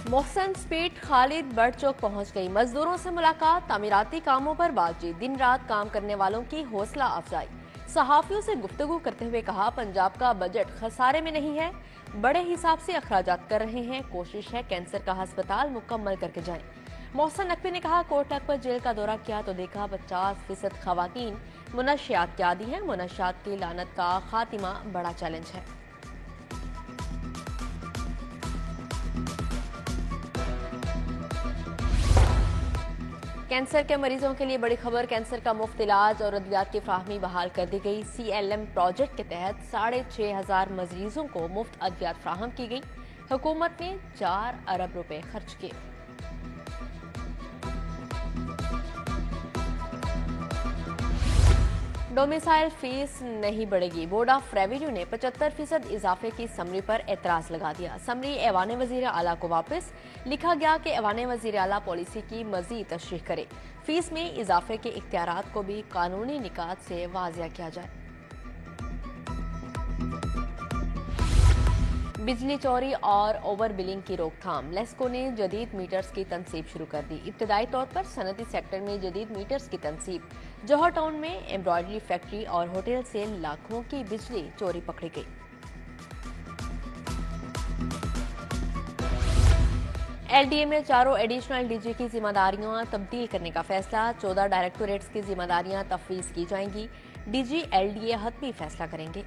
Mohsin speed Khalid बड़ चौक पहुंच गई। मजदूरों से मुलाकात, तामीराती कामों पर बातचीत, दिन रात काम करने वालों की हौसला अफजाई। सहाफियों से गुफ्तगू करते हुए कहा, पंजाब का बजट खसारे में नहीं है, बड़े हिसाब से अखराजात कर रहे हैं। कोशिश है कैंसर का अस्पताल मुकम्मल करके जाएं। मोहसन नकवी ने कहा, कोट लखपत जेल का दौरा किया तो देखा 50% खवातीन मुनशियात के आदी हैं। मुनशियात की लानत का खातिमा बड़ा चैलेंज है। कैंसर के मरीजों के लिए बड़ी खबर, कैंसर का मुफ्त इलाज और अद्वियात की फ्राहमी बहाल कर दी गई। CLM प्रोजेक्ट के तहत 6,500 मरीजों को मुफ्त अद्वियात फ्राहम की गई। हुकूमत ने 4 अरब रुपए खर्च किए। डोमिसाइल फीस नहीं बढ़ेगी, बोर्ड ऑफ रेवेन्यू ने 75% इजाफे की समरी पर एतराज लगा दिया। समरी ऐवान वजीर आला को वापस, लिखा गया कि ऐवान वजीर आला पॉलिसी की मजीद तशरीह करे, फीस में इजाफे के इख्तियारात को भी कानूनी निकात से वाजिया किया जाए। बिजली चोरी और ओवर बिलिंग की रोकथाम, लेस्को ने जदीद मीटर्स की तनसीब शुरू कर दी। इब्तदाई तौर पर सनती सेक्टर में जदीद मीटर्स की तनसीब, जौहर टाउन में एम्ब्रॉयडरी फैक्ट्री और होटल से लाखों की बिजली चोरी पकड़ी गई। LDA में 4 एडिशनल DG की जिम्मेदारियां तब्दील करने का फैसला, 14 डायरेक्टोरेट्स की जिम्मेदारियां तफवीज की जाएंगी। DG LDA हतमी फैसला करेंगे।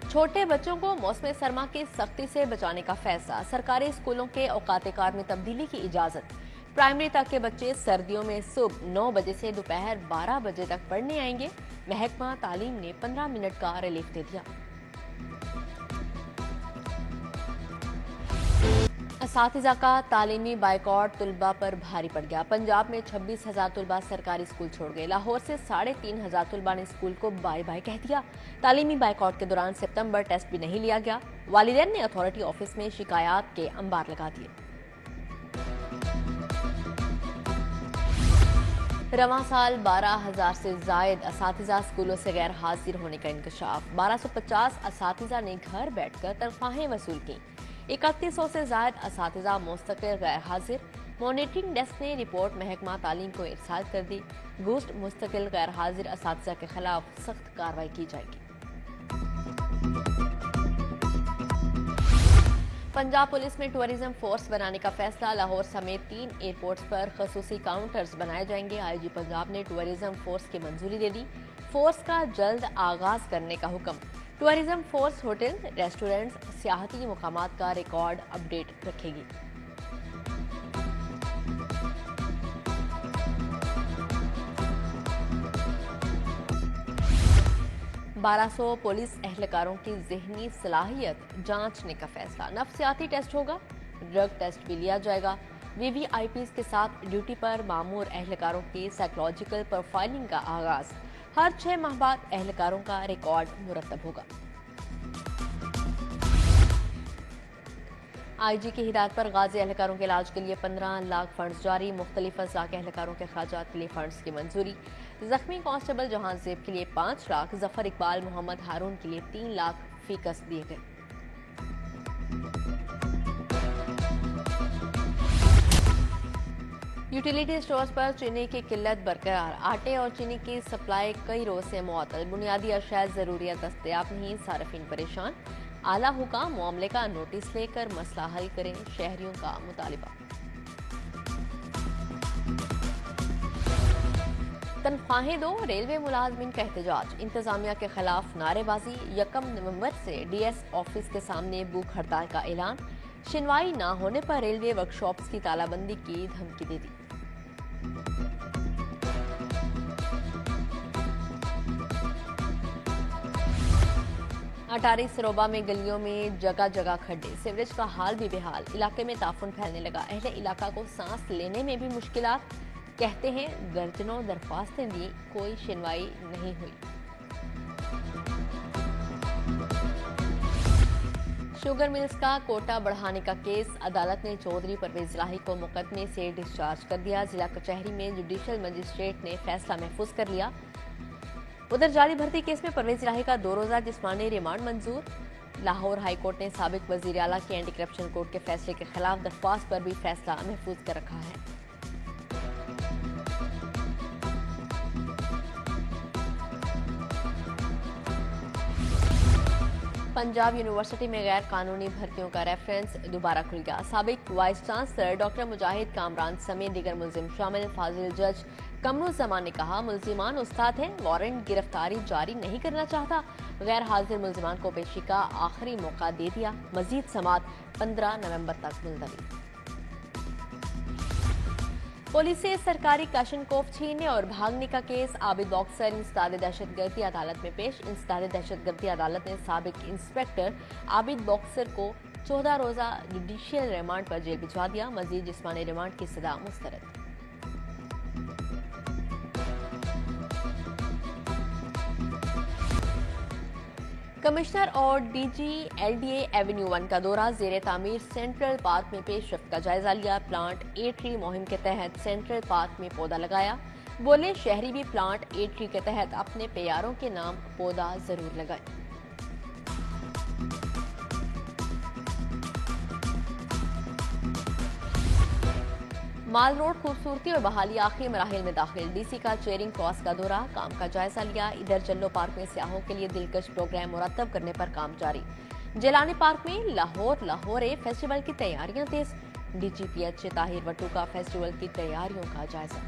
छोटे बच्चों को मौसम सरमा की सख्ती से बचाने का फैसला, सरकारी स्कूलों के औकात-ए-कार में तब्दीली की इजाजत। प्राइमरी तक के बच्चे सर्दियों में सुबह 9 बजे से दोपहर 12 बजे तक पढ़ने आएंगे। महकमा तालीम ने 15 मिनट का रिलीफ दे दिया। असातिज़ा का तालीमी बाइकॉट तुलबा पर भारी पड़ गया। पंजाब में 26,000 तुलबा सरकारी स्कूल छोड़ गए। लाहौर से 3,500 तुलबा ने स्कूल को बाय बाय कह दिया। तालीमी बाइकॉट के दौरान सितंबर टेस्ट भी नहीं लिया गया। वालिदैन ने अथॉरिटी ऑफिस में शिकायत के अंबार लगा दिए। रवां साल 12,000 से जायद असातिज़ा स्कूलों से गैर हाजिर होने का इंकशाफ। 1250 असातिज़ा ने घर बैठकर तनख्वाहें वसूल की। 3100 से जायद असातिज़ा मुस्तकिल गैर हाजिर। मॉनिटरिंग डेस्क ने रिपोर्ट महकमा तालीम को इरसाल कर दी। गुस्ट मुस्तकिल गैर हाजिर असातिज़ा के खिलाफ सख्त कार्रवाई की जाएगी। पंजाब पुलिस में टूरिज्म फोर्स बनाने का फैसला, लाहौर समेत 3 एयरपोर्ट्स पर खसूसी काउंटर्स बनाए जाएंगे। IG पंजाब ने टूरिज्म फोर्स की मंजूरी दे दी। फोर्स का जल्द आगाज करने का हुक्म। टूरिज्म फोर्स होटल, रेस्टोरेंट्स, सियाहती मुकामात का रिकॉर्ड अपडेट रखेगी। बारह 1200 पुलिस एहलकारों की ज़हनी सलाहियत जांचने का फैसला। नफ्सियाती टेस्ट होगा, ड्रग टेस्ट भी लिया जाएगा। VVIPs के साथ ड्यूटी पर मामूर एहलकारों की साइकोलॉजिकल प्रोफाइलिंग का आगाज। हर 6 माह बाद एहलकारों का रिकॉर्ड मुरतब होगा। IG की हिदायत पर गाजी एहलकारों के इलाज के लिए 15 लाख फंड्स जारी। मुख्तलिफ अज़ला के एहलकारों के खर्चात के लिए फंड्स की मंजूरी। जख्मी कांस्टेबल जहां जेब के लिए 5 लाख, जफर इकबाल मोहम्मद हारून के लिए 3 लाख फीकस दिए गए। यूटिलिटी स्टोर्स पर चीनी की किल्लत बरकरार। आटे और चीनी की सप्लाई कई रोज से मुअत्तल। बुनियादी अशिया जरूरियात दस्तयाब नहीं, सार्फिन परेशान। आला हुकाम मामले का नोटिस लेकर मसला हल करें, शहरियों का मुतालिबा। तनख्वाहें दो, रेलवे मुलाजमीन का एहतजाज। इंतजामिया के खिलाफ नारेबाजी। 1 नवंबर से DS ऑफिस के सामने भूख हड़ताल का ऐलान। सुनवाई न होने पर रेलवे वर्कशॉप्स की तालाबंदी की धमकी दे दी। अटारी सरोबा में गलियों में जगह जगह खड्डे, सीवरेज का हाल भी बेहाल। इलाके में ताफुन फैलने लगा। अहले इलाका को सांस लेने में भी मुश्किलात। कहते हैं दर्जनों दरख्वास्तें दी, कोई सुनवाई नहीं हुई। शुगर मिल्स का कोटा बढ़ाने का केस, अदालत ने चौधरी परवेज इलाही को मुकदमे से डिस्चार्ज कर दिया। जिला कचहरी में जुडिशल मजिस्ट्रेट ने फैसला महफूज कर लिया। उधर जाली भर्ती केस में परवेज इलाही का 2 रोजा जिस्मानी रिमांड मंजूर। लाहौर हाईकोर्ट ने साबिक वजीर आला के एंटी करप्शन कोर्ट के फैसले के खिलाफ दरख्वास्त पर भी फैसला महफूज कर रखा है। पंजाब यूनिवर्सिटी में गैर कानूनी भर्तियों का रेफरेंस दोबारा खुल गया। साबिक वाइस चांसलर डॉक्टर मुजाहिद कामरान समेत दीगर मुलजिम शामिल फाजिल जज कमरुज़्ज़मान ने कहा, मुलजिमान उस्ताद हैं, वारंट गिरफ्तारी जारी नहीं करना चाहता। गैर हाजिर मुलजिमान को पेशी का आखिरी मौका दे दिया। मजीद समात 15 नवंबर तक मुलतवी। पुलिस से सरकारी कशनकोफ छीनने और भागने का केस। आबिद बॉक्सर इंसदाद दहशतगर्दी अदालत में पेश। इंसदाद दहशतगर्दी अदालत ने साबिक इंस्पेक्टर आबिद बॉक्सर को 14 रोजा जुडिशियल रिमांड पर जेल भिजवा दिया। मजीद जिस्मानी रिमांड की सजा मुस्तरद। कमिश्नर और डीजी एलडीए एवेन्यू 1 का दौरा। जेर तामीर सेंट्रल पार्क में पेशरफ्त का जायजा लिया। प्लांट ए ट्री मुहिम के तहत सेंट्रल पार्क में पौधा लगाया। बोले, शहरी भी प्लांट ए ट्री के तहत अपने प्यारों के नाम पौधा जरूर लगाए। माल रोड खूबसूरती और बहाली आखिरी मराहिल में दाखिल। डीसी का चेयरिंग क्रॉस का दौरा, काम का जायजा लिया। इधर जल्लो पार्क में सियाहों के लिए दिलकश प्रोग्राम मुरतब करने पर काम जारी। जेलानी पार्क में लाहौर लाहौरे फेस्टिवल की तैयारियां तेज। डीजीपीएच ताहिर वट्टू का फेस्टिवल की तैयारियों का जायजा।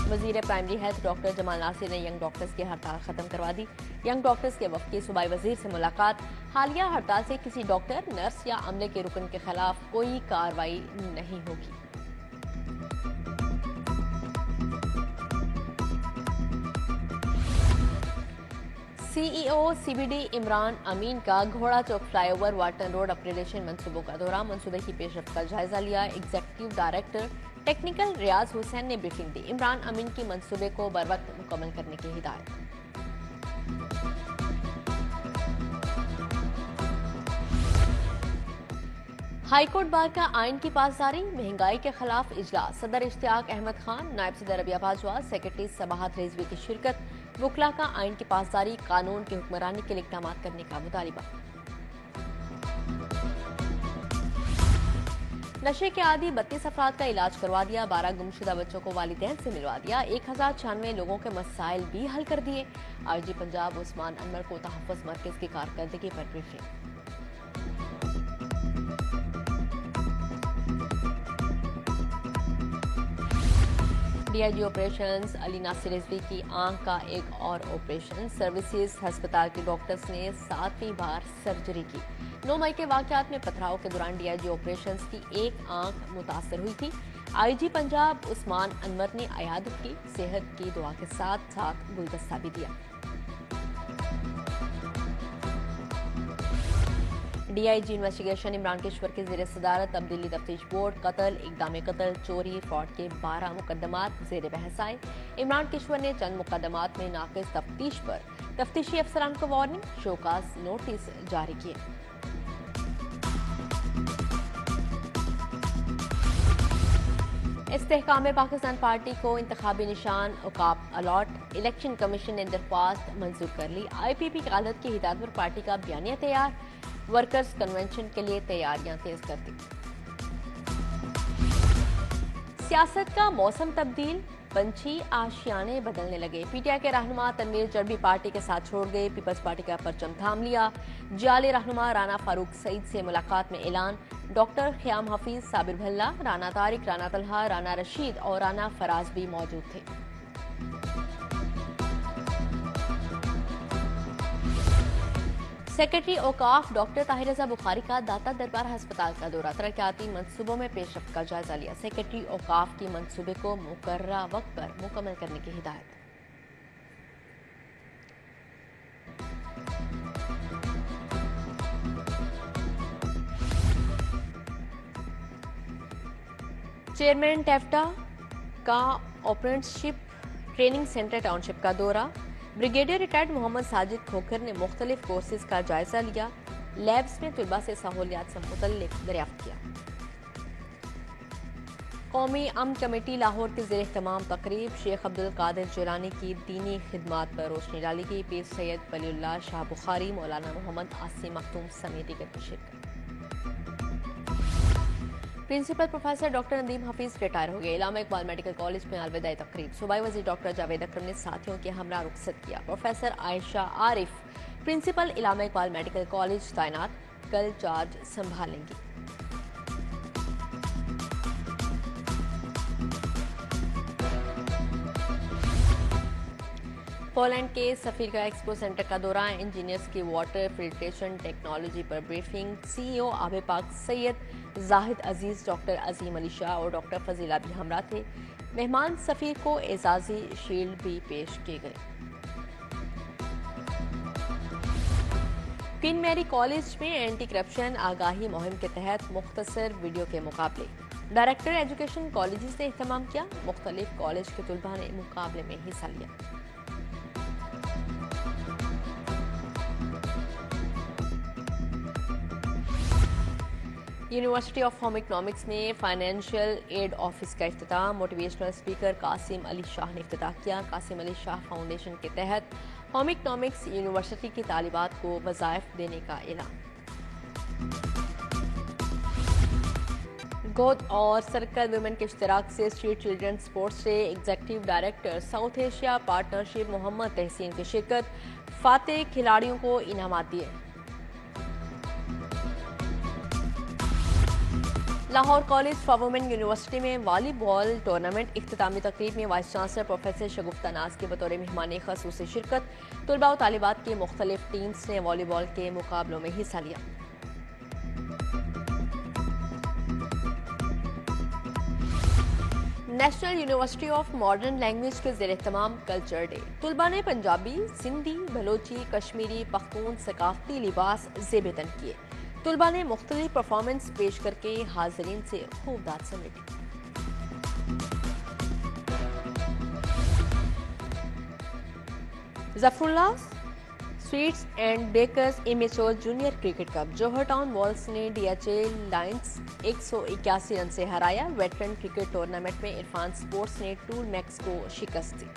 वजीर primary health doctor Jamal Nasir ने यंग डॉक्टर्स की हड़ताल खत्म करवा दी। यंग डॉक्टर्स के वफद की सूबाई वजीर से मुलाकात। हालिया हड़ताल से किसी डॉक्टर, नर्स या अमले के रुकन के खिलाफ कोई कार्रवाई नहीं होगी। सीईओ सीबीडी इमरान अमीन का घोड़ा चौक फ्लाईओवर वाटन रोड अपग्रेडेशन मंसूबों का दौरा। मंसूबे की पेशरफ्त का जायजा लिया। एग्जीक्यूटिव डायरेक्टर टेक्निकल रियाज हुसैन ने ब्रीफिंग दी। इमरान अमीन की मंसूबे को बरवक्त मुकम्मल करने की हिदायत। हाईकोर्ट बार का आइन की पासदारी। महंगाई के खिलाफ इजलास। सदर इश्तियाक अहमद खान, नायब सदर रबिया बाजवा, सेक्रेटरी सबाहत रिजवी की शिरकत। वकला का आइन की पासदारी, कानून की हुक्मरानी के लिए इक़दाम करने का मुतालिबा। नशे के आदि 32 अफराद का इलाज करवा दिया। 12 गुमशुदा बच्चों को वालिदैन से मिलवा दिया। 1096 लोगों के मसाइल भी हल कर दिए। आईजी पंजाब उस्मान अनवर को तहफ़्फ़ुज़ मरकज़ की कारकर्दगी पर briefing. DIG operations Ali Nasir Rizvi की आंख का एक और ऑपरेशन। सर्विसेज अस्पताल के डॉक्टर्स ने 7वीं बार सर्जरी की। 9 मई के वाकयात में पथराव के दौरान डीआईजी ऑपरेशंस की एक आंख मुतासर हुई थी। आईजी पंजाब उस्मान अनवर ने अयादत की। सेहत की दुआ के साथ साथ गुलदस्ता भी दिया। डीआईजी इन्वेस्टिगेशन इमरान किश्वर के ज़ेर सदारत तब्दीली तफ्तीश बोर्ड। कत्ल, इक़दाम कत्ल, चोरी, फ्रॉड के 12 मुकदमात ज़ेर बहस आए। इमरान किश्वर ने चंद मुकदमात में नाक़िस तफ्तीश पर तफ्तीशी अफसरान को वार्निंग, शोकास नोटिस जारी किए। इस्तेहकाम पाकिस्तान पार्टी को इंतखाबी निशान औकाब अलॉट। इलेक्शन कमीशन ने दरख्वास्त मंजूर कर ली। IPP क़यादत की हिदायत पर पार्टी का बयानिया तैयार। वर्कर्स कन्वेंशन के लिए तैयारियां तेज कर दी। सियासत का मौसम तब्दील, पंछी आशियाने बदलने लगे। पीटीआई के रहनुमा तनवीर चरबी पार्टी के साथ छोड़ गए। पीपल्स पार्टी का परचम थाम लिया। जाले रहनुमा राना फारूक सईद से मुलाकात में ऐलान। डॉक्टर ख्याम हफीज, साबिर भल्ला, राना तारिक, राना तलहा, राना रशीद और राना फराज भी मौजूद थे। सेक्रेटरी औकाफ डॉक्टर ताहिर रज़ा बुखारी का दाता दरबार अस्पताल का दौरा। तरक्याती मंसूबों में पेशरफ्त का जायजा लिया। सेक्रेटरी औकाफ की मंसूबे को मुकर्ररा वक्त पर मुकम्मल करने की हिदायत। चेयरमैन टेफ्टा का ऑपरेंटशिप ट्रेनिंग सेंटर टाउनशिप का दौरा। ब्रिगेडियर रिटायर्ड मोहम्मद साजिद खोखर ने मुख्तलिफ कोर्सेज का जायजा लिया। लैब्स में तुलबा से सहूलियात से मुतल्लिक दरियाफ्त किया। कौमी अमन कमेटी लाहौर के ज़ेर इख्तिमाम तकरीब शेख अब्दुल कादिर जिलानी की दीनी खिदमात पर रोशनी डाली गई। पीर सैयद वलीउल्लाह शाह बुखारी, मौलाना मोहम्मद आसिम मखदूम समेत दीगर की शिरकत। Principal professor doctor Nadeem Hafeez retire हो गए। इलामा इकबाल मेडिकल कॉलेज में अलविदाई तकरीब। सूबाई वज़ीर डॉक्टर जावेद अकरम ने साथियों के हमरा रुखसत किया। Professor Ayesha Arif principal Allama Iqbal Medical College तैनात, कल चार्ज संभालेंगी। पोलैंड के सफीर का एक्सपो सेंटर का दौरा, इंजीनियर्स की वाटर फिल्ट्रेशन टेक्नोलॉजी पर ब्रीफिंग। सीईओ आबे पाक सैयद जाहिद अजीज, डॉक्टर अजीम अली शाह और डॉक्टर फजीला भी हमरा थे। मेहमान सफीर को एजाजी शील्ड भी पेश किए गए। क्वीन मैरी कॉलेज में एंटी करप्शन आगाही मुहिम के तहत मुख्तसर वीडियो के मुकाबले। डायरेक्टर एजुकेशन कॉलेजेस ने इहतमाम किया। मुख्तलिफ कॉलेज के तुलबा ने मुकाबले में हिस्सा लिया। यूनिवर्सिटी ऑफ होम इकनॉमिक्स में फाइनेंशियल एड ऑफिस का इफ्तिताह। मोटिवेशनल स्पीकर कासिम अली शाह ने इफ्तिताह किया। कासिम अली शाह फाउंडेशन के तहत होम इकनॉमिक्स यूनिवर्सिटी की तालिबात को वज़ाइफ देने का ऐलान। गोद और सर्कल वुमेन के इश्तराक से street children sports day. Executive director South Asia partnership Mohammad Tahseen की शिरकत। फातेह खिलाड़ियों को इनामात दिए। Lahore College for Women University में वॉलीबॉल टूर्नामेंट। इख्तितामी तकरीब में वाइस चांसलर प्रोफेसर शगुफ्ता नाज के बतौर मेहमान खसूसी शिरकत। तुलबा और तालिबात की मुख्तलिफ टीम्स ने वॉलीबॉल के मुकाबलों में हिस्सा लिया। National university of modern language के ज़ेर इत्तमाम कल्चर डे। तुलबा ने पंजाबी, सिंधी, बलोची, कश्मीरी, पख्तून सकाफती लिबास ज़ेब-ए-तन किए। तुलबा ने मुख्तलिफ परफॉर्मेंस पेश करके हाज़रीन से खूब दाद समेटी। Zafarullah sweets and bakers amateur junior cricket cup. Johar town walls ने DHA लायंस 181 रन से हराया। वेटरन क्रिकेट टूर्नामेंट में इरफान स्पोर्ट्स ने टूल मैक्स को शिकस्त दी।